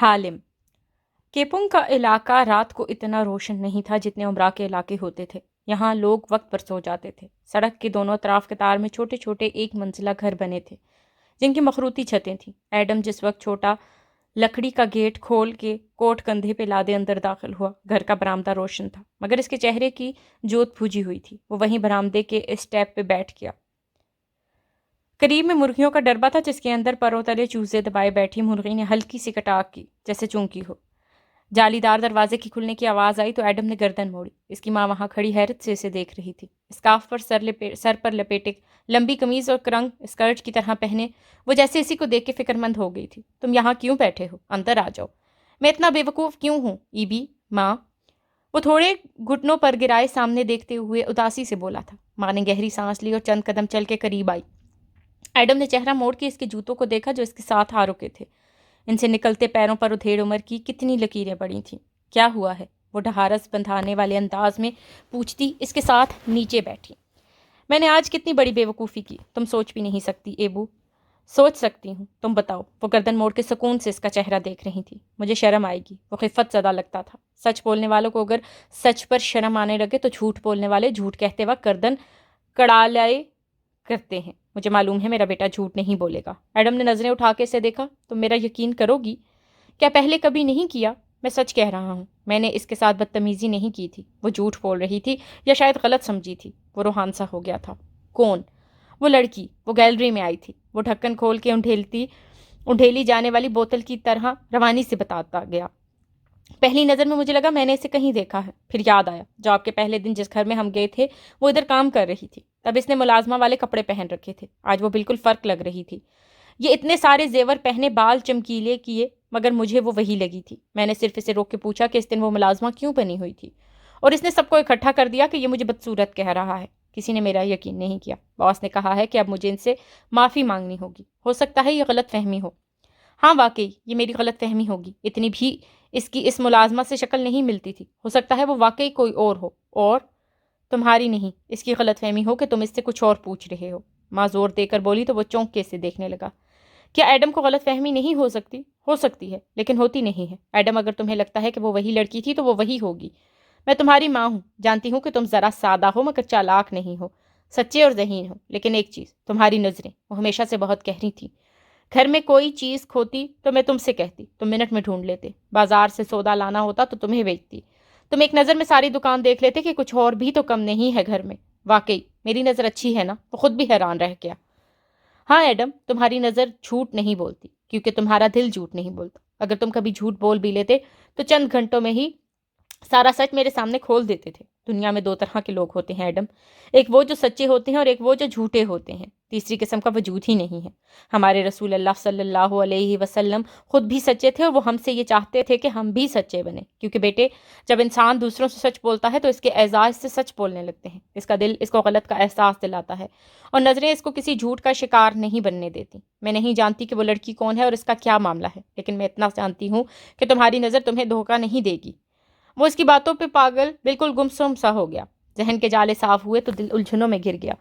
حالم۔ Keeping کا علاقہ رات کو اتنا روشن نہیں تھا جتنے عمرہ کے علاقے ہوتے تھے۔ یہاں لوگ وقت پر سو جاتے تھے۔ سڑک کے دونوں طرف قطار میں چھوٹے چھوٹے ایک منزلہ گھر بنے تھے جن کی مخروطی چھتیں تھیں۔ ایڈم جس وقت چھوٹا لکڑی کا گیٹ کھول کے کوٹ کندھے پہ لادے اندر داخل ہوا، گھر کا برآمدہ روشن تھا مگر اس کے چہرے کی جوت بھجی ہوئی تھی۔ وہ وہیں برآمدے کے اسٹیپ پہ بیٹھ گیا۔ قریب میں مرغیوں کا ڈربہ تھا جس کے اندر پروں تلے چوزے دبائے بیٹھی مرغی نے ہلکی سی کٹاک کی جیسے چونکی ہو۔ جالی دار دروازے کی کھلنے کی آواز آئی تو ایڈم نے گردن موڑی۔ اس کی ماں وہاں کھڑی حیرت سے اسے دیکھ رہی تھی۔ اسکارف پر سر پر لپیٹے لمبی قمیض اور کرنگ اسکرٹ کی طرح پہنے وہ جیسے اسی کو دیکھ کے فکر مند ہو گئی تھی۔ تم یہاں کیوں بیٹھے ہو؟ اندر آ جاؤ۔ میں اتنا بے وقوف کیوں ہوں ایبی ماں؟ وہ تھوڑے گھٹنوں پر گرائے سامنے دیکھتے ہوئے اداسی سے بولا تھا۔ ماں نے گہری سانس لی اور چند قدم چل کے قریب آئی۔ ایڈم نے چہرہ موڑ کے اس کے جوتوں کو دیکھا جو اس کے ساتھ آ رکے تھے۔ ان سے نکلتے پیروں پر ادھیڑ عمر کی کتنی لکیریں پڑی تھیں۔ کیا ہوا ہے؟ وہ ڈھارس بندھانے والے انداز میں پوچھتی اس کے ساتھ نیچے بیٹھی۔ میں نے آج کتنی بڑی بے وقوفی کی، تم سوچ بھی نہیں سکتی ایبو۔ سوچ سکتی ہوں، تم بتاؤ۔ وہ گردن موڑ کے سکون سے اس کا چہرہ دیکھ رہی تھی۔ مجھے شرم آئے گی، وہ خفت زدہ لگتا تھا۔ سچ بولنے والوں کو اگر سچ پر شرم آنے لگے تو جھوٹ بولنے والے جھوٹ کہتے وقت گردن کڑالائے کرتے ہیں۔ مجھے معلوم ہے میرا بیٹا جھوٹ نہیں بولے گا۔ ایڈم نے نظریں اٹھا کے اسے دیکھا۔ تم میرا یقین کرو گی؟ کیا پہلے کبھی نہیں کیا؟ میں سچ کہہ رہا ہوں، میں نے اس کے ساتھ بدتمیزی نہیں کی تھی۔ وہ جھوٹ بول رہی تھی یا شاید غلط سمجھی تھی۔ وہ روحان سا ہو گیا تھا۔ کون؟ وہ لڑکی، وہ گیلری میں آئی تھی۔ وہ ڈھکن کھول کے انڈھیلی جانے والی بوتل کی طرح روانی سے بتاتا گیا۔ پہلی نظر میں مجھے لگا میں نے اسے کہیں دیکھا ہے، پھر یاد آیا جاب کے پہلے دن جس گھر میں ہم گئے تھے وہ ادھر کام کر رہی تھی، تب اس نے ملازمہ والے کپڑے پہن رکھے تھے۔ آج وہ بالکل فرق لگ رہی تھی۔ یہ اتنے سارے زیور پہنے، بال چمکیلے کیے، مگر مجھے وہ وہی لگی تھی۔ میں نے صرف اسے روک کے پوچھا کہ اس دن وہ ملازمہ کیوں بنی ہوئی تھی، اور اس نے سب کو اکٹھا کر دیا کہ یہ مجھے بدصورت کہہ رہا ہے۔ کسی نے میرا یقین نہیں کیا۔ باس نے کہا ہے کہ اب مجھے ان سے معافی مانگنی ہوگی۔ ہو سکتا ہے یہ غلط فہمی ہو۔ ہاں واقعی یہ میری غلط فہمی ہوگی۔ اتنی بھی اس کی اس ملازمہ سے شکل نہیں ملتی تھی۔ ہو سکتا ہے وہ واقعی کوئی اور ہو، اور تمہاری نہیں، اس کی غلط فہمی ہو کہ تم اس سے کچھ اور پوچھ رہے ہو۔ ماں زور دے کر بولی تو وہ چونک کے اسے دیکھنے لگا۔ کیا ایڈم کو غلط فہمی نہیں ہو سکتی؟ ہو سکتی ہے، لیکن ہوتی نہیں ہے۔ ایڈم اگر تمہیں لگتا ہے کہ وہ وہی لڑکی تھی تو وہ وہی ہوگی۔ میں تمہاری ماں ہوں، جانتی ہوں کہ تم ذرا سادہ ہو مگر چالاک نہیں ہو، سچے اور ذہین ہو، لیکن ایک چیز، تمہاری نظریں، وہ ہمیشہ سے بہت گہری تھیں۔ گھر میں کوئی چیز کھوتی تو میں تم سے کہتی، تم منٹ میں ڈھونڈ لیتے۔ بازار سے سودا لانا ہوتا تو تمہیں بیچتی، تم ایک نظر میں ساری دکان دیکھ لیتے کہ کچھ اور بھی تو کم نہیں ہے گھر میں۔ واقعی میری نظر اچھی ہے نا؟ وہ خود بھی حیران رہ گیا۔ ہاں ایڈم، تمہاری نظر جھوٹ نہیں بولتی کیونکہ تمہارا دل جھوٹ نہیں بولتا۔ اگر تم کبھی جھوٹ بول بھی لیتے تو چند گھنٹوں میں ہی سارا سچ میرے سامنے کھول دیتے تھے۔ دنیا میں دو طرح کے لوگ ہوتے ہیں ایڈم، ایک وہ جو سچے ہوتے ہیں اور ایک وہ جو جھوٹے ہوتے ہیں۔ تیسری قسم کا وجود ہی نہیں ہے۔ ہمارے رسول اللہ صلی اللہ علیہ وسلم خود بھی سچے تھے اور وہ ہم سے یہ چاہتے تھے کہ ہم بھی سچے بنیں، کیونکہ بیٹے جب انسان دوسروں سے سچ بولتا ہے تو اس کے اعزاز سے سچ بولنے لگتے ہیں۔ اس کا دل اس کو غلط کا احساس دلاتا ہے اور نظریں اس کو کسی جھوٹ کا شکار نہیں بننے دیتی۔ میں نہیں جانتی کہ وہ لڑکی کون ہے اور اس کا کیا معاملہ ہے، لیکن میں اتنا جانتی ہوں کہ تمہاری نظر تمہیں دھوکہ نہیں دے گی۔ وہ اس کی باتوں پہ پاگل، بالکل گمسم سا ہو گیا۔ ذہن کے جالے صاف ہوئے تو دل الجھنوں میں گر گیا۔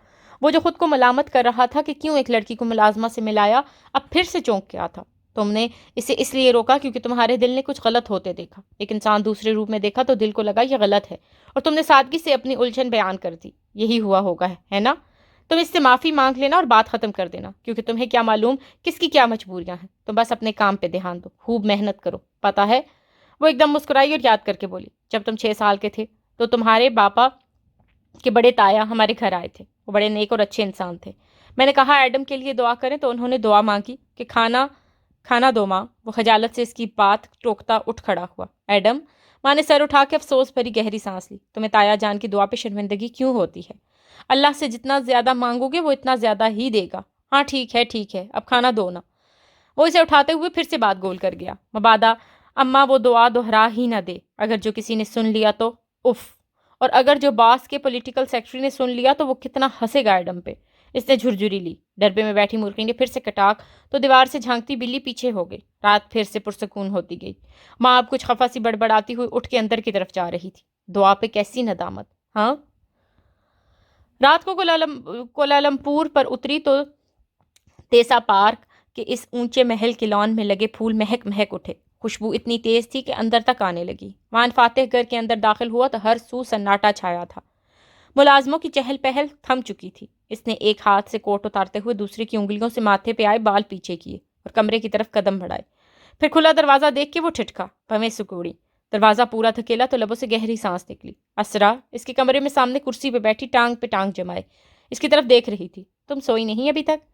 وہ جو خود کو ملامت کر رہا تھا کہ کیوں ایک لڑکی کو ملازمہ سے ملایا، اب پھر سے چونک گیا تھا۔ تم نے اسے اس لیے روکا کیونکہ تمہارے دل نے کچھ غلط ہوتے دیکھا۔ ایک انسان دوسرے روپ میں دیکھا تو دل کو لگا یہ غلط ہے، اور تم نے سادگی سے اپنی الجھن بیان کر دی۔ یہی ہوا ہوگا، ہے نا؟ تم اس سے معافی مانگ لینا اور بات ختم کر دینا، کیونکہ تمہیں کیا معلوم کس کی کیا مجبوریاں ہیں۔ تم بس اپنے کام پہ دھیان دو، خوب محنت کرو، پتہ ہے۔ وہ ایک دم مسکرائی اور یاد کر کے بولی، جب تم 6 سال کے تھے تو تمہارے باپا کے بڑے تایا ہمارے گھر آئے تھے۔ وہ بڑے نیک اور اچھے انسان تھے۔ میں نے کہا ایڈم کے لیے دعا کریں تو انہوں نے دعا مانگی کہ کھانا دو ماں۔ وہ خجالت سے اس کی بات ٹوکتا اٹھ کھڑا ہوا۔ ایڈم، ماں نے سر اٹھا کے افسوس بھری گہری سانس لی۔ تمہیں تایا جان کی دعا پہ شرمندگی کیوں ہوتی ہے؟ اللہ سے جتنا زیادہ مانگو گے وہ اتنا زیادہ ہی دے گا۔ ہاں ٹھیک ہے، اب کھانا دو نا۔ وہ اسے اٹھاتے ہوئے پھر سے بات گول کر گیا۔ مبادا اماں وہ دعا دہرا ہی نہ دے، اگر جو کسی نے سن لیا تو اف، اور اگر جو باس کے پولیٹیکل سیکرٹری نے سن لیا تو وہ کتنا ہنسے گا ایڈم پہ۔ اس نے جھرجھری لی۔ ڈربے میں بیٹھی مرغی نے پھر سے کٹاک تو دیوار سے جھانکتی بلی پیچھے ہو گئی۔ رات پھر سے پرسکون ہوتی گئی۔ ماں اب کچھ خفا سی بڑبڑاتی ہوئی اٹھ کے اندر کی طرف جا رہی تھی۔ دعا پہ کیسی ندامت، ہاں؟ رات کو کوالالمپور پر اتری تو تیسا پارک کے اس اونچے محل کے لان میں لگے پھول مہک مہک اٹھے۔ خوشبو اتنی تیز تھی کہ اندر تک آنے لگی۔ وان فاتح گھر کے اندر داخل ہوا تو ہر سو سناٹا چھایا تھا۔ ملازموں کی چہل پہل تھم چکی تھی۔ اس نے ایک ہاتھ سے کوٹ اتارتے ہوئے دوسرے کی انگلیوں سے ماتھے پہ آئے بال پیچھے کیے اور کمرے کی طرف قدم بڑھائے۔ پھر کھلا دروازہ دیکھ کے وہ ٹھٹکا، بھویں سکوڑی۔ دروازہ پورا دھکیلا تو لبوں سے گہری سانس نکلی۔ اسرا اس کے کمرے میں سامنے کرسی پہ بیٹھی ٹانگ پہ ٹانگ جمائے اس کی طرف دیکھ رہی تھی۔ تم سوئی نہیں ابھی تک؟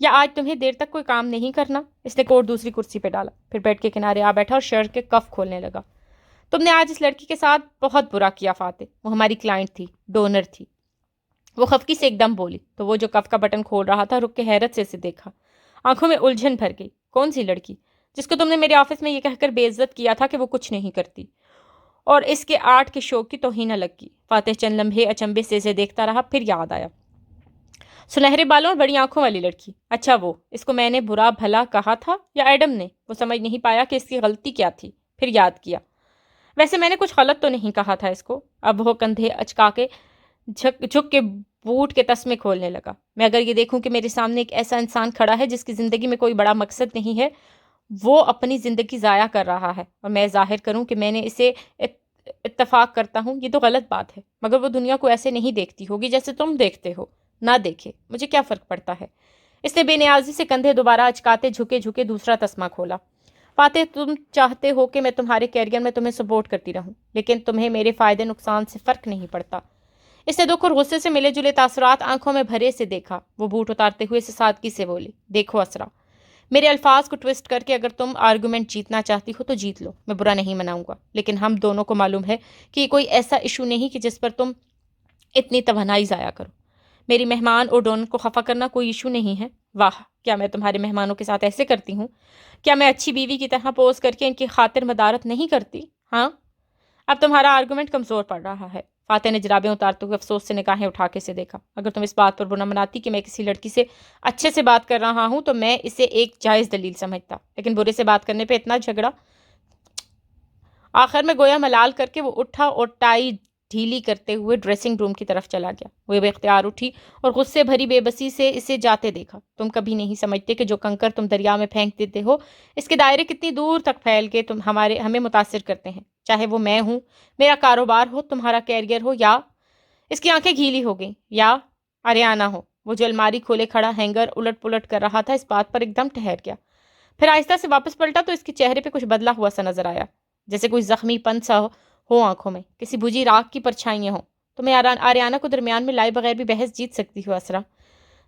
یا آج تمہیں دیر تک کوئی کام نہیں کرنا؟ اس نے کوٹ دوسری کرسی پہ ڈالا، پھر بیڈ کے کنارے آ بیٹھا اور شرٹ کے کف کھولنے لگا۔ تم نے آج اس لڑکی کے ساتھ بہت برا کیا فاتح، وہ ہماری کلائنٹ تھی، ڈونر تھی۔ وہ خفکی سے ایک دم بولی تو وہ جو کف کا بٹن کھول رہا تھا رک کے حیرت سے اسے دیکھا۔ آنکھوں میں الجھن بھر گئی۔ کون سی لڑکی؟ جس کو تم نے میرے آفس میں یہ کہہ کر بے عزت کیا تھا کہ وہ کچھ نہیں کرتی اور اس کے آرٹ کے شوق کی توہین الگ کی۔ فاتح چند لمحے اچنبے سے اسے دیکھتا رہا، پھر یاد آیا۔ سنہرے بالوں اور بڑی آنکھوں والی لڑکی، اچھا وہ، اس کو میں نے برا بھلا کہا تھا یا ایڈم نے؟ وہ سمجھ نہیں پایا کہ اس کی غلطی کیا تھی، پھر یاد کیا، ویسے میں نے کچھ غلط تو نہیں کہا تھا اس کو۔ اب وہ کندھے اچکا کے جھک کے بوٹ کے تسمے کھولنے لگا۔ میں اگر یہ دیکھوں کہ میرے سامنے ایک ایسا انسان کھڑا ہے جس کی زندگی میں کوئی بڑا مقصد نہیں ہے، وہ اپنی زندگی ضائع کر رہا ہے، اور میں ظاہر کروں کہ میں نے اسے اتفاق کرتا ہوں، یہ تو غلط بات ہے، مگر وہ دنیا کو ایسے نہیں دیکھتی ہوگی جیسے تم دیکھتے ہو۔ نہ دیکھے، مجھے کیا فرق پڑتا ہے؟ اس نے بے نیازی سے کندھے دوبارہ اچکاتے جھکے جھکے دوسرا تسمہ کھولا۔ فاتح، تم چاہتے ہو کہ میں تمہارے کیریئر میں تمہیں سپورٹ کرتی رہوں، لیکن تمہیں میرے فائدے نقصان سے فرق نہیں پڑتا۔ اس نے دکھ اور غصے سے ملے جلے تاثرات آنکھوں میں بھرے سے دیکھا۔ وہ بوٹ اتارتے ہوئے اسے سادگی سے بولی، دیکھو اسرا، میرے الفاظ کو ٹویسٹ کر کے اگر تم آرگومنٹ جیتنا چاہتی ہو تو جیت لو، میں برا نہیں مناؤں گا، لیکن ہم دونوں کو معلوم ہے کہ یہ کوئی ایسا ایشو نہیں کہ جس پر تم اتنی توانائی ضائع کرو۔ میری مہمان اور ڈونر کو خفا کرنا کوئی ایشو نہیں ہے۔ واہ، کیا میں تمہارے مہمانوں کے ساتھ ایسے کرتی ہوں؟ کیا میں اچھی بیوی کی طرح پوز کر کے ان کی خاطر مدارت نہیں کرتی؟ ہاں، اب تمہارا آرگومنٹ کمزور پڑ رہا ہے۔ فاتح نے جرابیں اتارتے ہوئے افسوس سے نگاہیں اٹھا کے اسے دیکھا۔ اگر تم اس بات پر برا مناتی کہ میں کسی لڑکی سے اچھے سے بات کر رہا ہوں تو میں اسے ایک جائز دلیل سمجھتا، لیکن برے سے بات کرنے پہ اتنا جھگڑا؟ آخر میں گویا ملال کر کے وہ اٹھا اور ٹائی ڈھیلی کرتے ہوئے ڈریسنگ روم کی طرف چلا گیا۔ وہ بے اختیار اٹھی اور غصے بھری بے بسی سے اسے جاتے دیکھا۔ تم کبھی نہیں سمجھتے کہ جو کنکر تم دریا میں پھینک دیتے ہو، اس کے دائرے کتنی دور تک پھیل کے ہمیں متاثر کرتے ہیں، چاہے وہ میں ہوں، میرا کاروبار ہو، تمہارا کیریئر ہو، یا اس کی آنکھیں گیلی ہو گئیں، یا آریانہ ہو۔ وہ جو الماری کھولے کھڑا ہینگر الٹ پلٹ کر رہا تھا اس بات پر ایک دم ٹھہر گیا، پھر آہستہ سے واپس پلٹا تو اس کے چہرے پہ کچھ بدلا ہوا سا نظر آیا، جیسے کوئی زخمی پن سا ہو آنکھوں میں، کسی بجھی راکھ کی پرچھائیاں ہوں۔ تمہیں آریانہ کو درمیان میں لائے بغیر بھی بحث جیت سکتی ہو اسرا،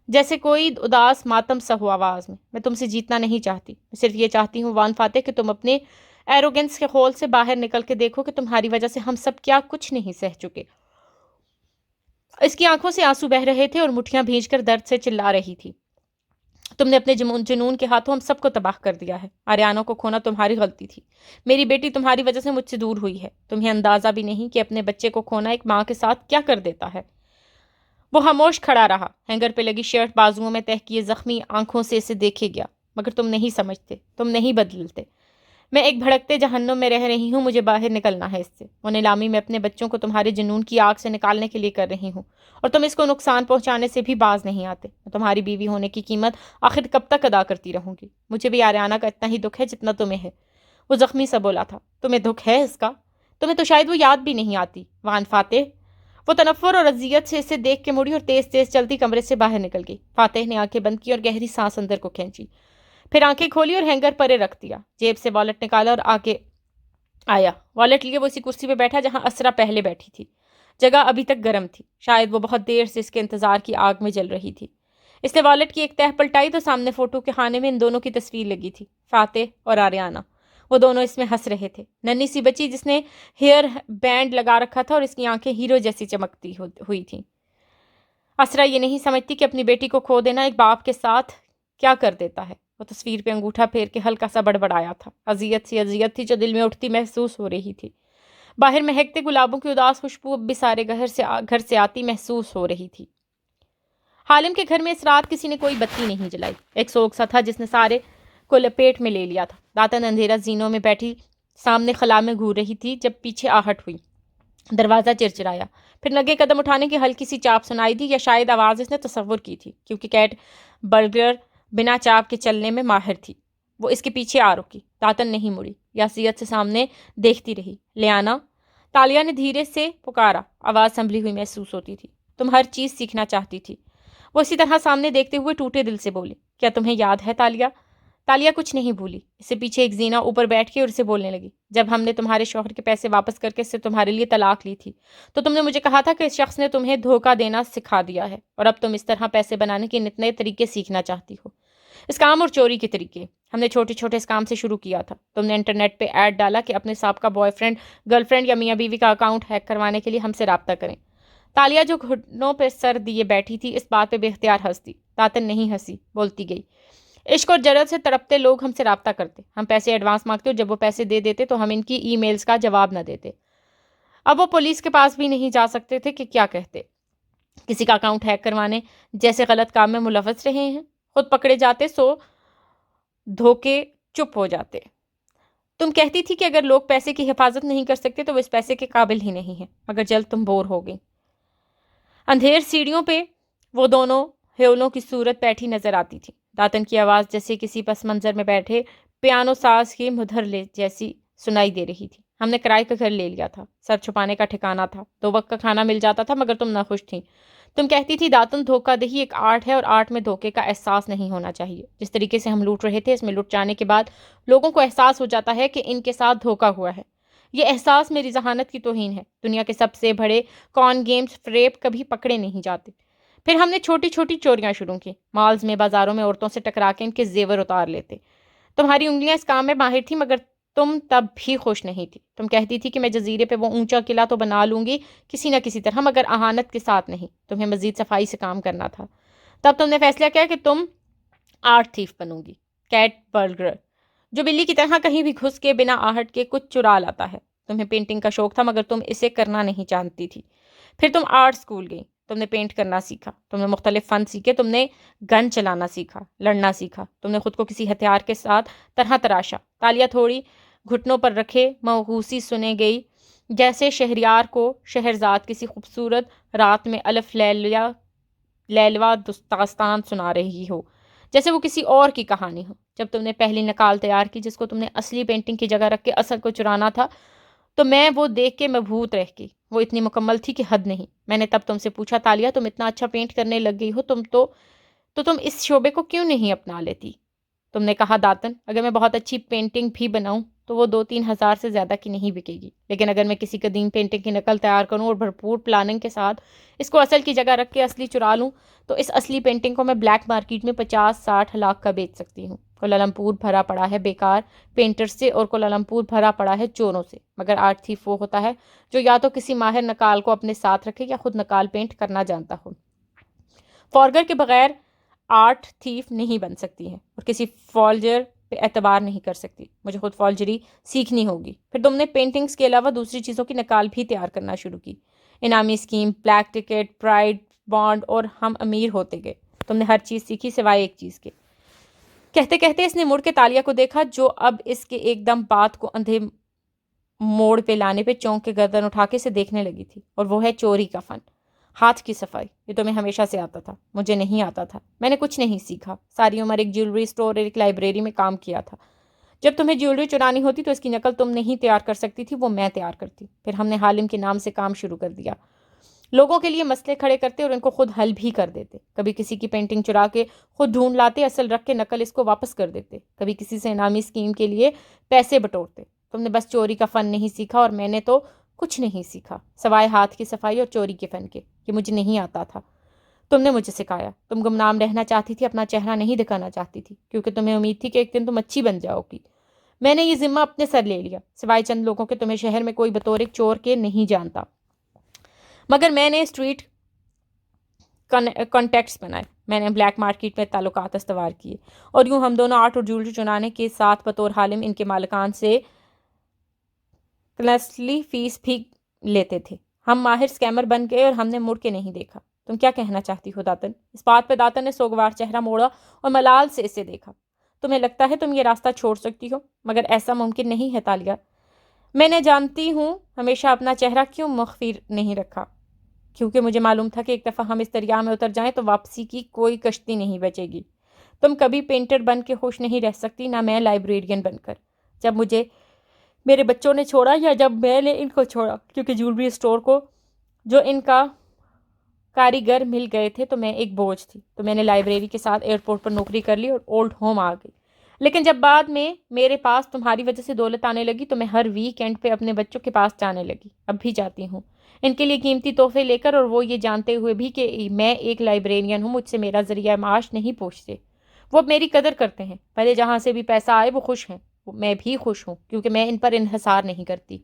جیسے کوئی اداس ماتم سا ہو آواز میں۔ میں تم سے جیتنا نہیں چاہتی، میں صرف یہ چاہتی ہوں وان فاتح کہ تم اپنے ایروگنس کے خول سے باہر نکل کے دیکھو کہ تمہاری وجہ سے ہم سب کیا کچھ نہیں سہ چکے۔ اس کی آنکھوں سے آنسو بہ رہے تھے اور مٹھیاں بھیج کر درد سے چلا رہی تھی۔ تم نے اپنے جنون کے ہاتھوں ہم سب کو تباہ کر دیا ہے۔ آریانہ کو کھونا تمہاری غلطی تھی۔ میری بیٹی تمہاری وجہ سے مجھ سے دور ہوئی ہے۔ تمہیں اندازہ بھی نہیں کہ اپنے بچے کو کھونا ایک ماں کے ساتھ کیا کر دیتا ہے۔ وہ خاموش کھڑا رہا، ہینگر پہ لگی شرٹ بازوؤں میں تہہ کیے زخمی آنکھوں سے اسے دیکھے گیا۔ مگر تم نہیں سمجھتے، تم نہیں بدلتے۔ میں ایک بھڑکتے جہنم میں رہ رہی ہوں، مجھے باہر نکلنا ہے اس سے۔ وہ نیلامی میں اپنے بچوں کو تمہارے جنون کی آگ سے نکالنے کے لیے کر رہی ہوں، اور تم اس کو نقصان پہنچانے سے بھی باز نہیں آتے۔ میں تمہاری بیوی ہونے کی قیمت آخر کب تک ادا کرتی رہوں گی؟ مجھے بھی آریانہ کا اتنا ہی دکھ ہے جتنا تمہیں ہے۔ وہ زخمی سا بولا تھا۔ تمہیں دکھ ہے اس کا؟ تمہیں تو شاید وہ یاد بھی نہیں آتی۔ وان فاتح، وہ تنفر اور اذیت سے اسے دیکھ کے مڑی اور تیز تیز چلتی کمرے سے باہر نکل گئی۔ فاتح نے آنکھیں بند کی اور گہری سانس اندر کو کھینچی، پھر آنکھیں کھولی اور ہینگر پرے رکھ دیا۔ جیب سے والٹ نکالا اور آگے آیا۔ والٹ لیے وہ اسی کرسی پہ بیٹھا جہاں اسرا پہلے بیٹھی تھی۔ جگہ ابھی تک گرم تھی، شاید وہ بہت دیر سے اس کے انتظار کی آگ میں جل رہی تھی۔ اس نے والٹ کی ایک تہہ پلٹائی تو سامنے فوٹو کے خانے میں ان دونوں کی تصویر لگی تھی، فاتح اور آریانہ۔ وہ دونوں اس میں ہنس رہے تھے۔ ننھی سی بچی جس نے ہیئر بینڈ لگا رکھا تھا اور اس کی آنکھیں ہیرو جیسی چمکتی ہوئی تھیں۔ اسرا یہ نہیں سمجھتی کہ اپنی بیٹی کو کھو دینا ایک باپ کے ساتھ کیا کر دیتا ہے۔ وہ تصویر پہ انگوٹھا پھیر کے ہلکا سا بڑبڑایا تھا۔ اذیت تھی جو دل میں اٹھتی محسوس ہو رہی تھی۔ باہر مہکتے گلابوں کی اداس خوشبو اب بھی سارے گھر سے آتی محسوس ہو رہی تھی۔ حالم کے گھر میں اس رات کسی نے کوئی بتی نہیں جلائی۔ ایک سوگ سا تھا جس نے سارے کو لپیٹ میں لے لیا تھا۔ داتن اندھیرا زینوں میں بیٹھی سامنے خلا میں گھور رہی تھی جب پیچھے آہٹ ہوئی، دروازہ چرچرایا، پھر نگے قدم اٹھانے کی ہلکی سی چاپ سنائی دی، یا شاید آواز اس نے تصور کی تھی کیونکہ کیٹ برگر بنا چاپ کے چلنے میں ماہر تھی۔ وہ اس کے پیچھے آ رکی. داتن نہیں مڑی، یاسیت سے سامنے دیکھتی رہی. لیانا، تالیہ نے دھیرے سے پکارا. آواز سنبھلی ہوئی محسوس ہوتی تھی. تم ہر چیز سیکھنا چاہتی تھی. وہ اسی طرح سامنے دیکھتے ہوئے ٹوٹے دل سے بولی. کیا تمہیں یاد ہے تالیہ؟ تالیہ کچھ نہیں بھولی. اس سے پیچھے ایک زینہ اوپر بیٹھ کے اور اسے بولنے لگی. جب ہم نے تمہارے شوہر کے پیسے واپس کر کے اس سے تمہارے لیے طلاق لی تھی تو تم نے مجھے کہا تھا کہ اس شخص نے تمہیں دھوکہ دینا سکھا دیا ہے اور اب تم اس طرح پیسے بنانے کے نت نئے طریقے سیکھنا چاہتی ہو. اس کام اور چوری کے طریقے ہم نے چھوٹے چھوٹے اس کام سے شروع کیا تھا. تم نے انٹرنیٹ پہ ایڈ ڈالا کہ اپنے سابقہ بوائے فرینڈ، گرل فرینڈ یا میاں بیوی کا اکاؤنٹ ہیک کروانے کے لیے ہم سے رابطہ کریں. تالیہ جو گھٹنوں پہ سر دیے بیٹھی تھی اس بات پہ بے اختیار ہنستی. داتن نہیں ہنسی، بولتی گئی. عشق اور جرت سے تڑپتے لوگ ہم سے رابطہ کرتے. ہم پیسے ایڈوانس مانگتے اور جب وہ پیسے دے دیتے تو ہم ان کی ای میلز کا جواب نہ دیتے. اب وہ پولیس کے پاس بھی نہیں جا سکتے تھے کہ کیا کہتے. کسی کا اکاؤنٹ ہیک کروانے جیسے غلط کام میں ملوث رہے ہیں. خود پکڑے جاتے سو دھوکے چپ ہو جاتے. تم کہتی تھی کہ اگر لوگ پیسے کی حفاظت نہیں کر سکتے تو وہ اس پیسے کے قابل ہی نہیں ہیں، مگر جلد تم بور ہو گئی. اندھیر سیڑھیوں پہ وہ دونوں ہیولوں کی صورت بیٹھی نظر آتی تھی. داتن کی آواز جیسے کسی پس منظر میں بیٹھے پیانو ساز کی مدھر لے جیسی سنائی دے رہی تھی. ہم نے کرائے کا گھر لے لیا تھا. سر چھپانے کا ٹھکانہ تھا. 2 وقت کا کھانا مل جاتا تھا مگر تم ناخوش تھیں. تم کہتی تھی داتن دھوکہ دہی ایک آرٹ ہے اور آرٹ میں دھوکے کا احساس نہیں ہونا چاہیے. جس طریقے سے ہم لوٹ رہے تھے اس میں لٹ جانے کے بعد لوگوں کو احساس ہو جاتا ہے کہ ان کے ساتھ دھوکہ ہوا ہے. یہ احساس میری ذہانت کی توہین ہے. دنیا کے سب سے بڑے کون گیمز فریب کبھی پکڑے نہیں جاتے. پھر ہم نے چھوٹی چھوٹی چوریاں شروع کی. مالز میں، بازاروں میں عورتوں سے ٹکرا کے ان کے زیور اتار لیتے. تمہاری انگلیاں اس کام میں ماہر تھی مگر تم تب بھی خوش نہیں تھی. تم کہتی تھی کہ میں جزیرے پہ وہ اونچا قلعہ تو بنا لوں گی کسی نہ کسی طرح مگر اہانت کے ساتھ نہیں. تمہیں مزید صفائی سے کام کرنا تھا. تب تم نے فیصلہ کیا کہ تم آرٹ تھیف بنوں گی، کیٹ برگر، جو بلی کی طرح کہیں بھی گھس کے بنا آہٹ کے کچھ چرا لاتا ہے. تمہیں پینٹنگ کا شوق تھا مگر تم اسے کرنا نہیں جانتی تھی. پھر تم آرٹ اسکول گئی. تم نے پینٹ کرنا سیکھا. تم نے مختلف فن سیکھے. تم نے گن چلانا سیکھا، لڑنا سیکھا. تم نے خود کو کسی ہتھیار کے ساتھ طرح تراشا. تالیہ تھوڑی گھٹنوں پر رکھے موغوسی سنے گئی جیسے شہریار کو شہرزاد کسی خوبصورت رات میں الف لیلوا داستان سنا رہی ہو، جیسے وہ کسی اور کی کہانی ہو. جب تم نے پہلی نقال تیار کی جس کو تم نے اصلی پینٹنگ کی جگہ رکھ کے اصل کو چرانا تھا تو میں وہ دیکھ کے مبہوت رہ گئی. وہ اتنی مکمل تھی کہ حد نہیں. میں نے تب تم سے پوچھا تالیہ تم اتنا اچھا پینٹ کرنے لگ گئی ہو تو تم اس شعبے کو کیوں نہیں اپنا لیتی؟ تم نے کہا داتن اگر میں بہت اچھی پینٹنگ بھی بناؤں تو وہ 2-3 ہزار سے زیادہ کی نہیں بکے گی، لیکن اگر میں کسی قدیم پینٹنگ کی نقل تیار کروں اور بھرپور پلاننگ کے ساتھ اس کو اصل کی جگہ رکھ کے اصلی چرا لوں تو اس اصلی پینٹنگ کو میں بلیک مارکیٹ میں 50-60 لاکھ کا بیچ سکتی ہوں. کوالالمپور بھرا پڑا ہے بیکار پینٹر سے اور کوالالمپور بھرا پڑا ہے چوروں سے، مگر آرٹ تھیف وہ ہوتا ہے جو یا تو کسی ماہر نقال کو اپنے ساتھ رکھے یا خود نقال پینٹ کرنا جانتا ہو. فارگر کے بغیر آرٹ تھیف نہیں بن سکتی ہے اور کسی فالجر پہ اعتبار نہیں کر سکتی. مجھے خود فالجری سیکھنی ہوگی. پھر تم نے پینٹنگز کے علاوہ دوسری چیزوں کی نقال بھی تیار کرنا شروع کی. انعامی scheme, black ticket, prize bond اور ہم امیر ہوتے گئے. تم نے ہر چیز سیکھی سوائے ایک چیز کے. کہتے کہتے اس نے مڑ کے تالیہ کو دیکھا جو اب اس کے ایک دم بات کو اندھے موڑ پہ لانے پہ چونک کے گردن اٹھا کے اسے دیکھنے لگی تھی. اور وہ ہے چوری کا فن، ہاتھ کی صفائی. یہ تمہیں ہمیشہ سے آتا تھا، مجھے نہیں آتا تھا. میں نے کچھ نہیں سیکھا. ساری عمر ایک جیولری اسٹور اور ایک لائبریری میں کام کیا تھا. جب تمہیں جیولری چرانی ہوتی تو اس کی نقل تم نہیں تیار کر سکتی تھی، وہ میں تیار کرتی. پھر ہم نے حالم کے نام سے کام شروع کر دیا. لوگوں کے لیے مسئلے کھڑے کرتے اور ان کو خود حل بھی کر دیتے. کبھی کسی کی پینٹنگ چرا کے خود ڈھونڈ لاتے، اصل رکھ کے نقل اس کو واپس کر دیتے. کبھی کسی سے انعامی اسکیم کے لیے پیسے بٹورتے. تم نے بس چوری کا فن نہیں سیکھا اور میں نے تو کچھ نہیں سیکھا سوائے ہاتھ کی صفائی اور چوری کے فن کے. یہ مجھے نہیں آتا تھا، تم نے مجھے سکھایا. تم گمنام رہنا چاہتی تھی، اپنا چہرہ نہیں دکھانا چاہتی تھی کیونکہ تمہیں امید تھی کہ ایک دن تم اچھی بن جاؤ گی. میں نے یہ ذمہ اپنے سر لے لیا. سوائے چند لوگوں کے تمہیں شہر میں کوئی بطور ایک چور کے نہیں جانتا، مگر میں نے اسٹریٹ کانٹیکٹس بنائے. میں نے بلیک مارکیٹ میں تعلقات استوار کیے اور یوں ہم دونوں آرٹ اور جیولری چرانے کے ساتھ بطور حالم ان کے مالکان سے کلاسلی فیس بھی لیتے تھے. ہم ماہر اسکیمر بن گئے اور ہم نے مڑ کے نہیں دیکھا. تم کیا کہنا چاہتی ہو داتن؟ اس بات پہ داتن نے سوگوار چہرہ موڑا اور ملال سے اسے دیکھا. تمہیں لگتا ہے تم یہ راستہ چھوڑ سکتی ہو مگر ایسا ممکن نہیں ہے تالیہ. میں نے جانتی ہوں ہمیشہ اپنا چہرہ کیوں مخفی نہیں رکھا، کیونکہ مجھے معلوم تھا کہ ایک دفعہ ہم اس دریا میں اتر جائیں تو واپسی کی کوئی کشتی نہیں بچے گی. تم کبھی پینٹر بن کے خوش نہیں رہ سکتی، نہ میں لائبریرین بن کر۔ جب مجھے میرے بچوں نے چھوڑا یا جب میں نے ان کو چھوڑا، کیونکہ جیولری اسٹور کو جو ان کا کاریگر مل گئے تھے تو میں ایک بوجھ تھی، تو میں نے لائبریری کے ساتھ ایئرپورٹ پر نوکری کر لی اور اولڈ ہوم آ گئی۔ لیکن جب بعد میں میرے پاس تمہاری وجہ سے دولت آنے لگی تو میں ہر ویک اینڈ پہ اپنے بچوں کے پاس جانے لگی، اب بھی جاتی ہوں، ان کے لیے قیمتی تحفے لے کر، اور وہ یہ جانتے ہوئے بھی کہ میں ایک لائبریرین ہوں، مجھ سے میرا ذریعہ معاش نہیں پوچھتے۔ وہ اب میری قدر کرتے ہیں، پہلے جہاں سے بھی پیسہ آئے وہ خوش ہیں، میں بھی خوش ہوں کیونکہ میں ان پر انحصار نہیں کرتی۔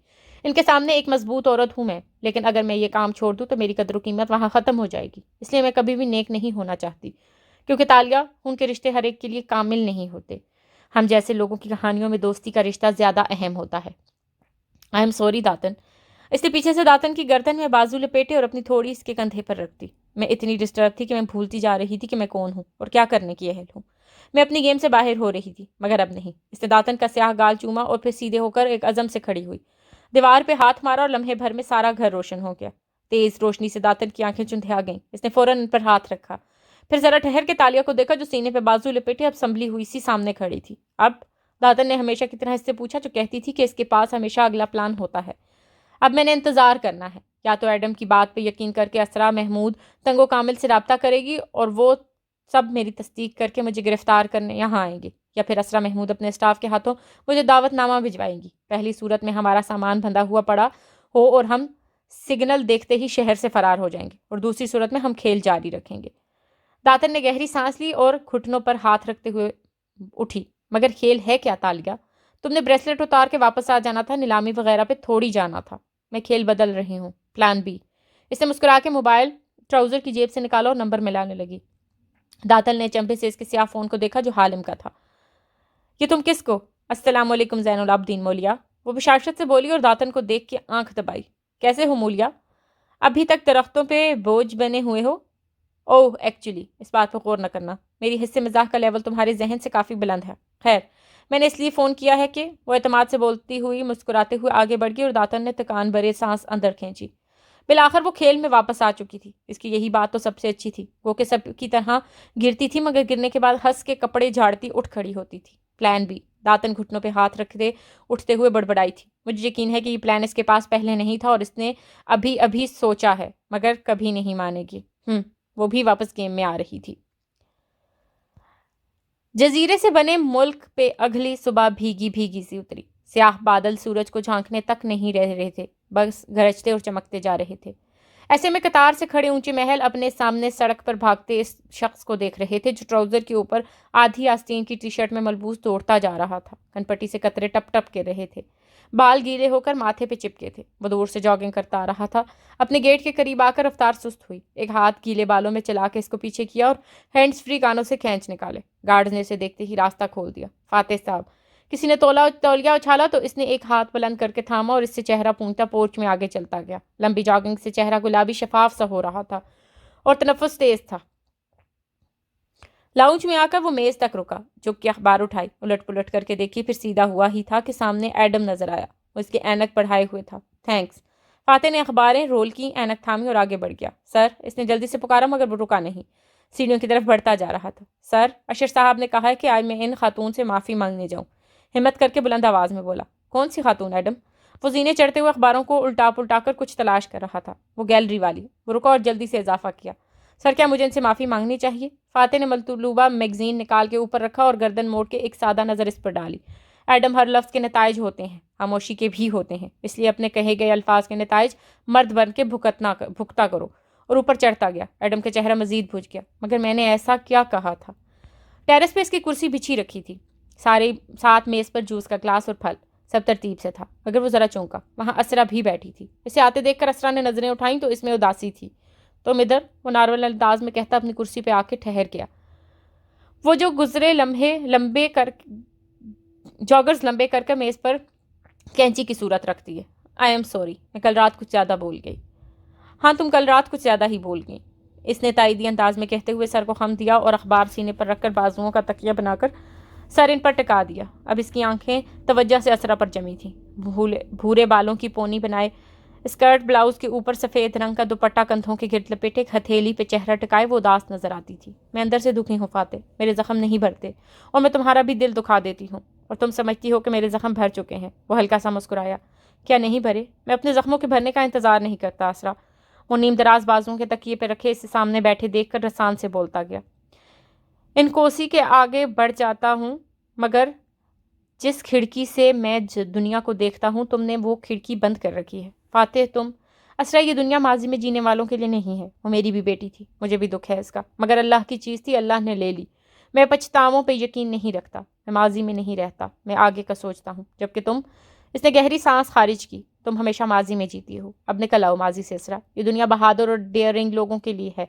ان کے سامنے ایک مضبوط عورت ہوں میں، لیکن اگر میں یہ کام چھوڑ دوں تو میری قدر و قیمت وہاں ختم ہو جائے گی۔ اس لیے میں کبھی بھی نیک نہیں ہونا چاہتی، کیونکہ تالیہ ان کے رشتے ہر ایک کے لیے کامل نہیں ہوتے۔ ہم جیسے لوگوں کی کہانیوں میں دوستی کا رشتہ زیادہ اہم ہوتا ہے۔ آئی ایم سوری داتن۔ اس نے پیچھے سے داتن کی گردن میں بازو لپیٹے اور اپنی تھوڑی اس کے کندھے پر رکھ دی۔ میں اتنی ڈسٹرب تھی کہ میں بھولتی جا رہی تھی کہ میں کون ہوں اور کیا کرنے کی اہل ہوں۔ میں اپنی گیم سے باہر ہو رہی تھی، مگر اب نہیں۔ اس نے داتن کا سیاہ گال چوما اور پھر سیدھے ہو کر ایک عزم سے کھڑی ہوئی، دیوار پہ ہاتھ مارا اور لمحے بھر میں سارا گھر روشن ہو گیا۔ تیز روشنی سے داتن کی آنکھیں چندھیا گئیں۔ اس نے فوراً ان پر ہاتھ رکھا، پھر ذرا ٹھہر کے تالیہ کو دیکھا جو سینے پہ بازو لپیٹے اب سنبھلی ہوئی سی سامنے کھڑی تھی۔ اب داتن نے ہمیشہ کی طرح اس سے پوچھا، جو کہتی تھی کہ اس کے پاس ہمیشہ اگلا پلان ہوتا ہے۔ اب میں نے انتظار کرنا ہے، یا تو ایڈم کی بات پہ یقین کر کے اسرا محمود تنگو کامل سے رابطہ کرے گی اور وہ سب میری تصدیق کر کے مجھے گرفتار کرنے یہاں آئیں گے، یا پھر اسرا محمود اپنے اسٹاف کے ہاتھوں مجھے دعوت نامہ بھجوائیں گی۔ پہلی صورت میں ہمارا سامان بندھا ہوا پڑا ہو اور ہم سگنل دیکھتے ہی شہر سے فرار ہو جائیں گے، اور دوسری صورت میں ہم کھیل جاری رکھیں گے۔ داتن نے گہری سانس لی اور گھٹنوں پر ہاتھ رکھتے ہوئے اٹھی۔ مگر کھیل ہے کیا تالیہ؟ تم نے بریسلٹ اتار کے واپس آ جانا تھا، نیلامی وغیرہ پہ تھوڑی جانا تھا۔ میں کھیل بدل رہی ہوں، پلان بی۔ اس نے مسکرا کے موبائل ٹراؤزر کی جیب سے نکالا اور نمبر ملانے لگی۔ داتن نے چمپے سے اس کے سیاہ فون کو دیکھا جو حالم کا تھا۔ یہ تم کس کو؟ السلام علیکم زین العابدین مولیا، وہ بشاشت سے بولی اور داتن کو دیکھ کے آنکھ دبائی۔ کیسے ہو مولیا؟ ابھی تک درختوں پہ بوجھ بنے ہوئے ہو؟ اوہ ایکچولی، اس بات پہ غور نہ کرنا، میری حصے مزاح کا لیول تمہارے ذہن سے کافی بلند ہے۔ خیر، میں نے اس لیے فون کیا ہے کہ وہ اعتماد سے بولتی ہوئی مسکراتے ہوئے آگے بڑھ گئی اور داتن نے تکان بھرے سانس اندر کھینچی۔ بالآخر وہ کھیل میں واپس آ چکی تھی۔ اس کی یہی بات تو سب سے اچھی تھی، وہ کہ سب کی طرح گرتی تھی مگر گرنے کے بعد ہنس کے کپڑے جھاڑتی اٹھ کھڑی ہوتی تھی۔ Plan B. داتن گھٹنوں پہ ہاتھ رکھتے اٹھتے ہوئے بڑبڑائی تھی۔ مجھے یقین ہے کہ یہ پلان اس کے پاس پہلے نہیں تھا اور اس نے ابھی ابھی سوچا ہے، مگر کبھی نہیں مانے گی۔ وہ بھی واپس گیم میں آ رہی تھی۔ جزیرے سے بنے ملک پہ اگلی صبح بھیگی بھیگی سی اتری۔ سیاہ بادل سورج کو جھانکنے تک نہیں رہ رہے تھے، بس گرجتے اور چمکتے جا رہے تھے۔ ایسے میں قطار سے کھڑے اونچے محل اپنے سامنے سڑک پر بھاگتے اس شخص کو دیکھ رہے تھے جو ٹراؤزر کے اوپر آدھی آستین کی ٹی شرٹ میں ملبوس دوڑتا جا رہا تھا۔ کنپٹی سے قطرے ٹپ ٹپ کے رہے تھے، بال گیلے ہو کر ماتھے پہ چپکے تھے۔ وہ دور سے جاگنگ کرتا آ رہا تھا۔ اپنے گیٹ کے قریب آ کر رفتار سست ہوئی، ایک ہاتھ گیلے بالوں میں چلا کے اس کو پیچھے کیا اور ہینڈز فری کانوں سے کھینچ نکالے۔ گارڈز نے اسے دیکھتے ہی راستہ کھول دیا۔ فاتح صاحب، کسی نے تولیہ اچھالا تو اس نے ایک ہاتھ بلند کر کے تھاما اور اس سے چہرہ پونچھتا پورچ میں آگے چلتا گیا۔ لمبی جاگنگ سے چہرہ گلابی شفاف سا ہو رہا تھا اور تنفس تیز تھا۔ لاؤنج میں آ کر وہ میز تک رکا، جھک کے اخبار اٹھائی، الٹ پلٹ کر کے دیکھی، پھر سیدھا ہوا ہی تھا کہ سامنے ایڈم نظر آیا۔ وہ اس کے اینک بڑھائے ہوئے تھا۔ تھینکس۔ فاتح نے اخباریں رول کی، اینک تھامی اور آگے بڑھ گیا۔ سر، اس نے جلدی سے پکارا مگر وہ رکا نہیں، سیڑھیوں کی طرف بڑھتا جا رہا تھا۔ سر، اشر صاحب نے کہا ہے کہ آج میں ان خاتون سے معافی مانگنے جاؤں۔ ہمت کر کے بلند آواز میں بولا۔ کون سی خاتون ایڈم؟ وہ زینے چڑھتے ہوئے اخباروں کو الٹا پلٹا کر کچھ تلاش کر رہا تھا۔ وہ گیلری والی۔ وہ رکا اور جلدی سے اضافہ کیا۔ سر، کیا مجھے ان سے معافی مانگنی چاہیے؟ فاتح نے مطلوبہ میگزین نکال کے اوپر رکھا اور گردن موڑ کے ایک سادہ نظر اس پر ڈالی۔ ایڈم، ہر لفظ کے نتائج ہوتے ہیں، خاموشی کے بھی ہوتے ہیں، اس لیے اپنے کہے گئے الفاظ کے نتائج مرد بن کے بھگتا کرو۔ اور اوپر چڑھتا گیا۔ ایڈم کا چہرہ مزید بھج گیا۔ مگر میں نے ایسا کیا کہا تھا؟ ٹیرس پہ اس کی کرسی بچھی رکھی تھی، ساتھ میز پر جوس کا گلاس اور پھل، سب ترتیب سے تھا، مگر وہ ذرا چونکا۔ وہاں اسرا بھی بیٹھی تھی۔ اسے آتے دیکھ کر اسرا نے نظریں اٹھائیں تو اس میں اداسی تھی۔ تم ادھر، وہ نارمل انداز میں کہتا اپنی کرسی پہ آ کے ٹھہر گیا۔ وہ جو گزرے جاگرز لمبے کر میز پر کینچی کی صورت رکھتی ہے۔ آئی ایم سوری، میں کل رات کچھ زیادہ بول گئی۔ ہاں، تم کل رات کچھ زیادہ ہی بول گئی، اس نے تائیدی انداز میں کہتے ہوئے سر کو خم دیا اور اخبار سینے پر رکھ کر بازوؤں کا تکیہ بنا کر سر ان پر ٹکا دیا۔ اب اس کی آنکھیں توجہ سے اسرا پر جمی تھیں۔ بھورے بالوں کی پونی بنائے اسکرٹ بلاؤز کے اوپر سفید رنگ کا دوپٹہ کندھوں کے گرد لپیٹے، ایک ہتھیلی پہ چہرہ ٹکائے وہ اداس نظر آتی تھی۔ میں اندر سے دکھی ہوں فاتح، میرے زخم نہیں بھرتے اور میں تمہارا بھی دل دکھا دیتی ہوں اور تم سمجھتی ہو کہ میرے زخم بھر چکے ہیں۔ وہ ہلکا سا مسکرایا۔ کیا نہیں بھرے؟ میں اپنے زخموں کے بھرنے کا انتظار نہیں کرتا اسرا۔ وہ نیم دراز بازوؤں کے تکیے پہ رکھے اسے سامنے بیٹھے دیکھ کر رسان سے بولتا گیا۔ ان کوسی کے آگے بڑھ جاتا ہوں، مگر جس کھڑکی سے میں دنیا کو دیکھتا ہوں تم نے وہ کھڑکی بند کر رکھی ہے فاتح۔ تم اسرا، یہ دنیا ماضی میں جینے والوں کے لیے نہیں ہے۔ وہ میری بھی بیٹی تھی، مجھے بھی دکھ ہے اس کا، مگر اللہ کی چیز تھی، اللہ نے لے لی۔ میں پچھتاووں پہ یقین نہیں رکھتا، میں ماضی میں نہیں رہتا، میں آگے کا سوچتا ہوں، جبکہ تم، اس نے گہری سانس خارج کی، تم ہمیشہ ماضی میں جیتی ہو۔ اب نکل آؤ ماضی سے اسرا، یہ دنیا بہادر اور ڈیئرنگ لوگوں کے لیے ہے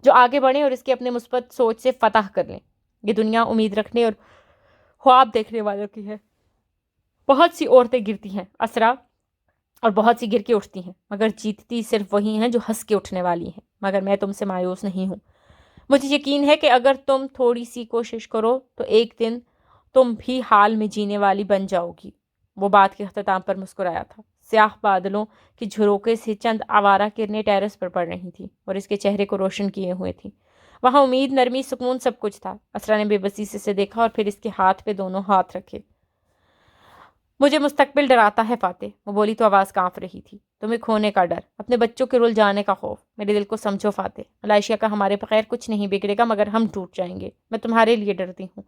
جو آگے بڑھیں اور اس کے اپنے مثبت سوچ سے فتح کر لیں۔ یہ دنیا امید رکھنے اور خواب دیکھنے والوں کی ہے۔ بہت سی عورتیں گرتی ہیں اسرا، اور بہت سی گر کے اٹھتی ہیں، مگر جیتتی صرف وہی ہیں جو ہنس کے اٹھنے والی ہیں۔ مگر میں تم سے مایوس نہیں ہوں، مجھے یقین ہے کہ اگر تم تھوڑی سی کوشش کرو تو ایک دن تم بھی حال میں جینے والی بن جاؤ گی۔ وہ بات کے اختتام پر مسکرایا تھا۔ سیاہ بادلوں کی جھروکے سے چند آوارہ کرنیں ٹیرس پر پڑ رہی تھیں اور اس کے چہرے کو روشن کیے ہوئے تھیں۔ وہاں امید، نرمی، سکون سب کچھ تھا۔ اسرا نے بے بسی سے اسے دیکھا اور پھر اس کے ہاتھ پہ دونوں ہاتھ رکھے۔ مجھے مستقبل ڈراتا ہے فاتح، وہ بولی تو آواز کانپ رہی تھی۔ تمہیں کھونے کا ڈر، اپنے بچوں کے رل جانے کا خوف۔ میرے دل کو سمجھو فاتح، ملائیشیا کا ہمارے بغیر کچھ نہیں بگڑے گا، مگر ہم ٹوٹ جائیں گے۔ میں تمہارے لیے ڈرتی ہوں۔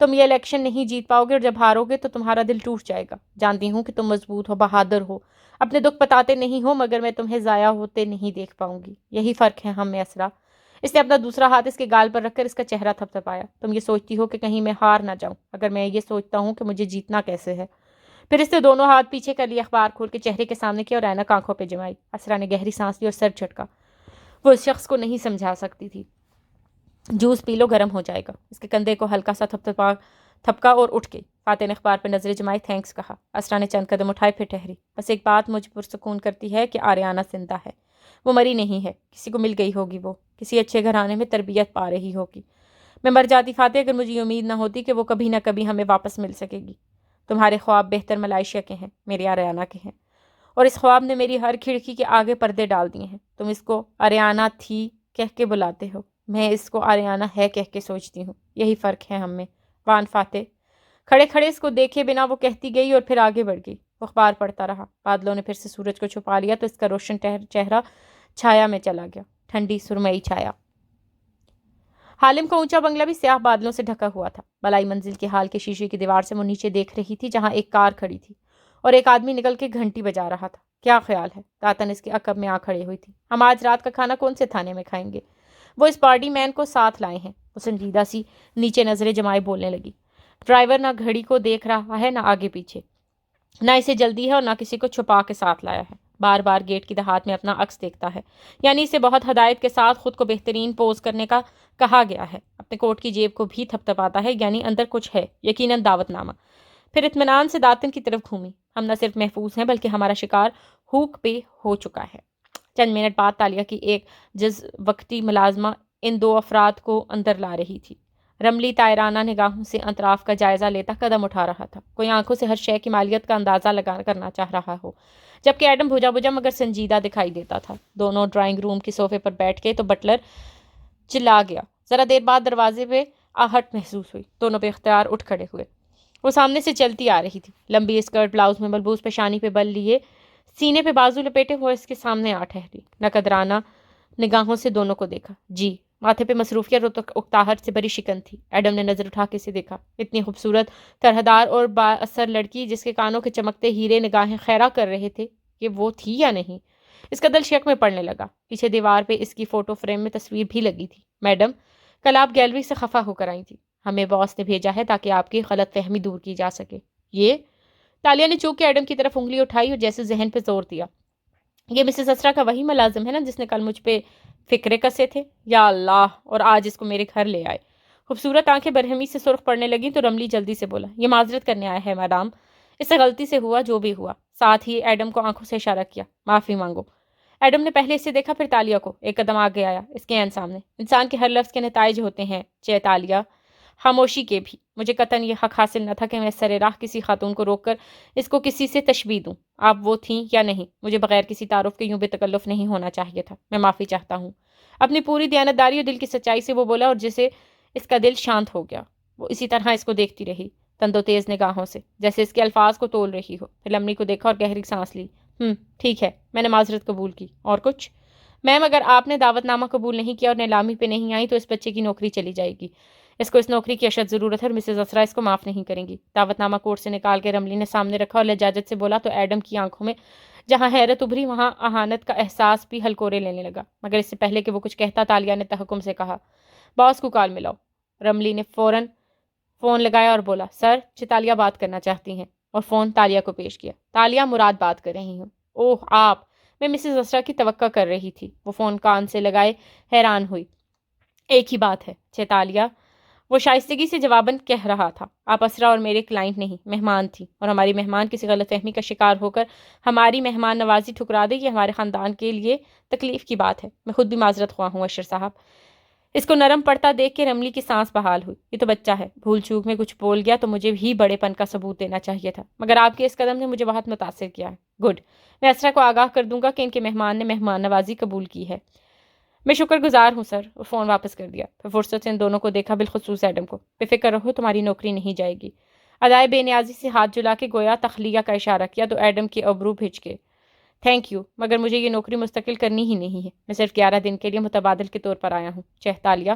تم یہ الیکشن نہیں جیت پاؤ گے اور جب ہارو گے تو تمہارا دل ٹوٹ جائے گا۔ جانتی ہوں کہ تم مضبوط ہو، بہادر ہو، اپنے دکھ بتاتے نہیں ہو، مگر میں تمہیں ضائع ہوتے نہیں دیکھ پاؤں گی۔ یہی فرق ہے ہم میں اسرا۔ اس نے اپنا دوسرا ہاتھ اس کے گال پر رکھ کر اس کا چہرہ تھپتھپایا۔ تم یہ سوچتی ہو کہ کہیں میں ہار نہ جاؤں، اگر میں یہ سوچتا ہوں کہ مجھے جیتنا کیسے ہے۔ پھر اس نے دونوں ہاتھ پیچھے کر لیے، اخبار کھول کے چہرے کے سامنے کیا اور اینک آنکھوں پہ جمائی۔ اسرا نے گہری سانس لی اور سر جھٹکا۔ وہ اس شخص کو نہیں سمجھا سکتی تھی۔ جوس پی لو، گرم ہو جائے گا۔ اس کے کندھے کو ہلکا سا تھپکا اور اٹھ گئی۔ فاتح نے اخبار پہ نظریں جمائی، تھینکس کہا۔ اسرا نے چند قدم اٹھائے، پھر ٹہری۔ بس ایک بات مجھ پرسکون کرتی ہے کہ آریانہ زندہ ہے، وہ مری نہیں ہے، کسی کو مل گئی ہوگی، وہ کسی اچھے گھرانے میں تربیت پا رہی ہوگی۔ میں مر جاتی فاتح اگر مجھے یہ امید نہ ہوتی کہ وہ کبھی نہ کبھی ہمیں واپس مل سکے گی۔ تمہارے خواب بہتر ملائیشیا کے ہیں، میرے آریانہ کے ہیں، اور اس خواب نے میری ہر کھڑکی کے آگے پردے ڈال دیے ہیں۔ تم اس کو آریانہ تھی کہہ کے بلاتے ہو، میں اس کو آریانہ ہے کہہ کے سوچتی ہوں۔ یہی فرق ہے ہم میں۔ وان فاتح کھڑے کھڑے اس کو دیکھے بنا وہ کہتی گئی اور پھر آگے بڑھ گئی۔ وہ اخبار پڑھتا رہا۔ بادلوں نے پھر سے سورج کو چھپا لیا تو اس کا روشن چہرہ چھایا میں چلا گیا، ٹھنڈی سرمئی چھایا۔ حالم کا اونچا بنگلہ بھی سیاہ بادلوں سے ڈھکا ہوا تھا۔ بالائی منزل کے حال کے شیشے کی دیوار سے وہ نیچے دیکھ رہی تھی جہاں ایک کار کھڑی تھی اور ایک آدمی نکل کے گھنٹی بجا رہا تھا۔ کیا خیال ہے؟ داتن اس کے عقب میں آ کھڑے ہوئی تھی۔ ہم آج رات کا کھانا کون سے تھانے میں کھائیں گے؟ وہ اس پارٹی مین کو ساتھ لائے ہیں۔ وہ سنجیدہ سی نیچے نظریں جمائے بولنے لگی۔ ڈرائیور نہ گھڑی کو دیکھ رہا ہے، نہ آگے پیچھے، نہ اسے جلدی ہے اور نہ کسی کو چھپا کے ساتھ لایا ہے۔ بار بار گیٹ کی دہات میں اپنا عکس دیکھتا ہے، یعنی اسے بہت ہدایت کے ساتھ خود کو بہترین پوز کرنے کا کہا گیا ہے۔ اپنے کوٹ کی جیب کو بھی تھپتھپاتا ہے، یعنی اندر کچھ ہے، یقیناً دعوت نامہ۔ پھر اطمینان سے داتن کی طرف گھومی۔ ہم نہ صرف محفوظ ہیں بلکہ ہمارا شکار ہوک پہ ہو چکا ہے۔ چند منٹ بعد تالیہ کی ایک وقتی ملازمہ ان دو افراد کو اندر لا رہی تھی۔ رملی طائرانہ نگاہوں سے اطراف کا جائزہ لیتا قدم اٹھا رہا تھا، کوئی آنکھوں سے ہر شے کی مالیت کا اندازہ کرنا چاہ رہا ہو، جبکہ ایڈم بھجا بھجا مگر سنجیدہ دکھائی دیتا تھا۔ دونوں ڈرائنگ روم کے صوفے پر بیٹھ گئے تو بٹلر چلا گیا۔ ذرا دیر بعد دروازے پہ آہٹ محسوس ہوئی۔ دونوں بے اختیار اٹھ کھڑے ہوئے۔ وہ سامنے سے چلتی آ رہی تھی، لمبی اسکرٹ بلاؤز میں ملبوس، پیشانی پہ بل لیے، سینے پہ بازو لپیٹے ہوئے اس کے سامنے آ ٹھہری۔ نقدرانہ نگاہوں سے دونوں کو دیکھا۔ جی، ماتھے پہ مصروفیت اور اکتاہٹ سے بری شکن تھی۔ ایڈم نے نظر اٹھا کے اسے دیکھا۔ اتنی خوبصورت، طرحدار اور با اثر لڑکی جس کے کانوں کے چمکتے ہیرے نگاہیں خیرہ کر رہے تھے کہ وہ تھی یا نہیں، اس کا دل شک میں پڑنے لگا۔ پیچھے دیوار پہ اس کی فوٹو فریم میں تصویر بھی لگی تھی۔ میڈم، کل آپ گیلری سے خفا ہو کر آئی تھی، ہمیں باس نے بھیجا ہے تاکہ آپ کی غلط فہمی دور کی جا سکے۔ یہ تالیہ نے چونکہ ایڈم کی طرف انگلی اٹھائی اور جیسے ذہن پہ زور دیا۔ یہ مسز اسرا کا وہی ملازم ہے نا جس نے کل مجھ پہ فکرے کسے تھے؟ یا اللہ، اور آج اس کو میرے گھر لے آئے۔ خوبصورت آنکھیں برہمی سے سرخ پڑنے لگیں تو رملی جلدی سے بولا، یہ معذرت کرنے آیا ہے میڈم، اس سے غلطی سے ہوا جو بھی ہوا۔ ساتھ ہی ایڈم کو آنکھوں سے اشارہ کیا، معافی مانگو۔ ایڈم نے پہلے اسے دیکھا پھر تالیہ کو، ایک قدم آگے آیا، اس کے عین سامنے۔ انسان کے ہر لفظ کے نتائج ہوتے ہیں چے تالیہ، خاموشی کے بھی۔ مجھے قطعاً یہ حق حاصل نہ تھا کہ میں سر راہ کسی خاتون کو روک کر اس کو کسی سے تشبیہ دوں۔ آپ وہ تھیں یا نہیں، مجھے بغیر کسی تعارف کے یوں بے تکلف نہیں ہونا چاہیے تھا۔ میں معافی چاہتا ہوں۔ اپنی پوری دیانتداری اور دل کی سچائی سے وہ بولا، اور جسے اس کا دل شانت ہو گیا۔ وہ اسی طرح اس کو دیکھتی رہی، تند و تیز نگاہوں سے، جیسے اس کے الفاظ کو تول رہی ہو۔ پھر لمڑی کو دیکھا اور گہری سانس لی۔ ٹھیک ہے، میں نے معذرت قبول کی۔ اور کچھ؟ میم، اگر آپ نے دعوت نامہ قبول نہیں کیا اور نیلامی پہ نہیں آئی تو اس بچے کی نوکری چلی جائے گی۔ اس کو اس نوکری کی اشد ضرورت ہے اور مسز اسرا اس کو معاف نہیں کریں گی۔ دعوت نامہ کوٹ سے نکال کے رملی نے سامنے رکھا اور لجاجت سے بولا تو ایڈم کی آنکھوں میں جہاں حیرت ابھری وہاں اہانت کا احساس بھی ہلکورے لینے لگا۔ مگر اس سے پہلے کہ وہ کچھ کہتا، تالیہ نے تحکم سے کہا، باس کو کال ملاؤ۔ رملی نے فوراً فون لگایا اور بولا، سر، تالیہ بات کرنا چاہتی ہیں، اور فون تالیہ کو پیش کیا۔ تالیہ، مراد بات کر رہی ہوں۔ اوہ، آپ؟ میں مسز اسرا کی توقع کر رہی تھی۔ وہ فون کان سے لگائے حیران ہوئی۔ ایک ہی بات ہے تالیہ، وہ شائستگی سے جواباً کہہ رہا تھا۔ آپ اسرا اور میرے کلائنٹ نہیں، مہمان تھی، اور ہماری مہمان کسی غلط فہمی کا شکار ہو کر ہماری مہمان نوازی ٹھکرا دے، یہ ہمارے خاندان کے لیے تکلیف کی بات ہے۔ میں خود بھی معذرت خواہ ہوں اشر صاحب۔ اس کو نرم پڑتا دیکھ کے رملی کی سانس بحال ہوئی۔ یہ تو بچہ ہے، بھول چوک میں کچھ بول گیا تو مجھے بھی بڑے پن کا ثبوت دینا چاہیے تھا، مگر آپ کے اس قدم نے مجھے بہت متاثر کیا ہے۔ گڈ، میں اسرا کو آگاہ کر دوں گا کہ ان کے مہمان نے مہمان نوازی قبول کی ہے۔ میں شکر گزار ہوں سر۔ وہ فون واپس کر دیا۔ پھر فرصت سے ان دونوں کو دیکھا، بالخصوص ایڈم کو۔ بے فکر رہو، تمہاری نوکری نہیں جائے گی۔ ادائے بے نیازی سے ہاتھ جلا کے گویا تخلیہ کا اشارہ کیا تو ایڈم کے ابرو بھیج کے، تھینک یو، مگر مجھے یہ نوکری مستقل کرنی ہی نہیں ہے۔ میں صرف 11 دن کے لیے متبادل کے طور پر آیا ہوں۔ تالیہ۔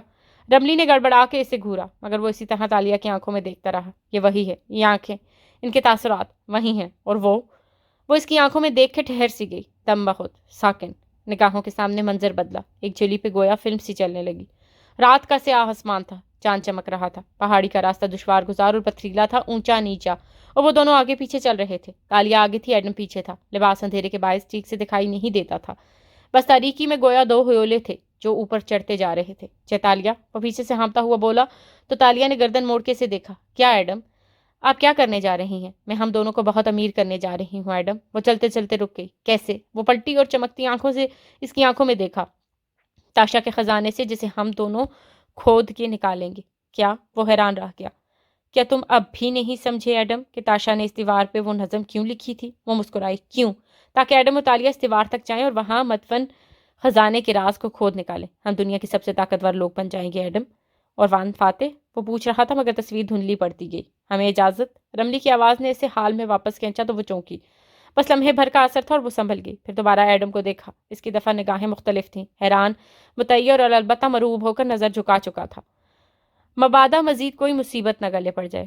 رملی نے گڑبڑا کے اسے گھورا، مگر وہ اسی طرح تالیہ کی آنکھوں میں دیکھتا رہا۔ یہ وہی ہے، یہ آنکھیں، ان کے تاثرات وہی ہیں، اور وہ اس کی آنکھوں میں دیکھ کے ٹھہر سی گئی، دم بہت ساکن۔ نگاہوں کے سامنے منظر بدلا، ایک جلی پہ گویا فلم سی چلنے لگی۔ رات کا سیاہ آسمان تھا، چاند چمک رہا تھا، پہاڑی کا راستہ دشوار گزار اور پتھریلا تھا، اونچا نیچا، اور وہ دونوں آگے پیچھے چل رہے تھے۔ تالیہ آگے تھی، ایڈم پیچھے تھا۔ لباس اندھیرے کے باعث ٹھیک سے دکھائی نہیں دیتا تھا، بس تاریکی میں گویا 2 ہیولے تھے جو اوپر چڑھتے جا رہے تھے۔ تالیہ، وہ پیچھے سے ہانپتا ہوا بولا تو تالیہ نے گردن موڑ کے اسے دیکھا۔ کیا ایڈم؟ آپ کیا کرنے جا رہی ہیں؟ میں ہم دونوں کو بہت امیر کرنے جا رہی ہوں ایڈم۔ وہ چلتے چلتے رک گئی۔ کیسے؟ وہ پلٹی اور چمکتی آنکھوں سے اس کی آنکھوں میں دیکھا۔ تاشا کے خزانے سے، جسے ہم دونوں کھود کے نکالیں گے۔ کیا؟ وہ حیران رہ گیا۔ کیا تم اب بھی نہیں سمجھے ایڈم کہ تاشا نے اس دیوار پہ وہ نظم کیوں لکھی تھی؟ وہ مسکرائی۔ کیوں؟ تاکہ ایڈم اور تالیہ اس دیوار تک جائیں اور وہاں مدفن خزانے کے راز کو کھود نکالیں۔ ہم دنیا کی سب سے طاقتور لوگ بن جائیں گے ایڈم۔ اور وان فاتح؟ وہ پوچھ رہا تھا مگر تصویر دھندلی پڑتی گئی۔ ہمیں اجازت؟ رملی کی آواز نے اسے حال میں واپس کھینچا تو وہ چونکی۔ بس لمحے بھر کا اثر تھا اور وہ سنبھل گئی۔ پھر دوبارہ ایڈم کو دیکھا۔ اس کی دفعہ نگاہیں مختلف تھیں، حیران، متعیر اور البتہ مرعوب ہو کر نظر جھکا چکا تھا، مبادا مزید کوئی مصیبت نہ گلے پڑ جائے۔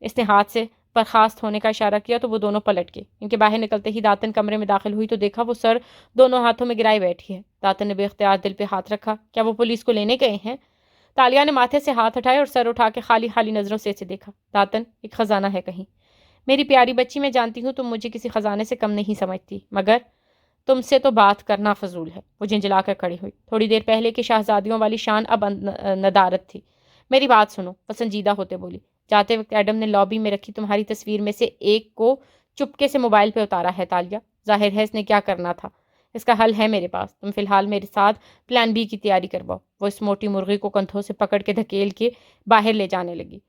اس نے ہاتھ سے برخاست ہونے کا اشارہ کیا تو وہ دونوں پلٹ گئے۔ ان کے باہر نکلتے ہی داتن کمرے میں داخل ہوئی تو دیکھا وہ سر دونوں ہاتھوں میں گرائے بیٹھی ہے۔ داتن نے بے اختیار دل پہ ہاتھ رکھا۔ کیا وہ پولیس کو لینے گئے ہیں؟ تالیہ نے ماتھے سے ہاتھ ہٹائے اور سر اٹھا کے خالی خالی نظروں سے اسے دیکھا۔ داتن، ایک خزانہ ہے کہیں۔ میری پیاری بچی، میں جانتی ہوں تم مجھے کسی خزانے سے کم نہیں سمجھتی، مگر تم سے تو بات کرنا فضول ہے۔ وہ جھنجھلا کر کھڑی ہوئی۔ تھوڑی دیر پہلے کی شہزادیوں والی شان اب ندارت تھی۔ میری بات سنو، وہ سنجیدہ ہوتے بولی۔ جاتے وقت ایڈم نے لابی میں رکھی تمہاری تصویر میں سے ایک کو چپکے سے موبائل پہ اتارا ہے تالیہ۔ ظاہر ہے اس نے کیا کرنا تھا۔ اس کا حل ہے میرے پاس، تم فی الحال میرے ساتھ پلان بی کی تیاری کرواؤ۔ وہ اس موٹی مرغی کو کندھوں سے پکڑ کے دھکیل کے باہر لے جانے لگی۔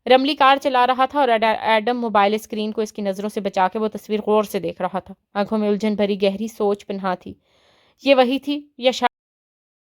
رملی کار چلا رہا تھا اور ایڈم موبائل اسکرین کو اس کی نظروں سے بچا کے وہ تصویر غور سے دیکھ رہا تھا۔ آنکھوں میں الجھن بھری گہری سوچ پنہاں تھی۔ یہ وہی تھی یا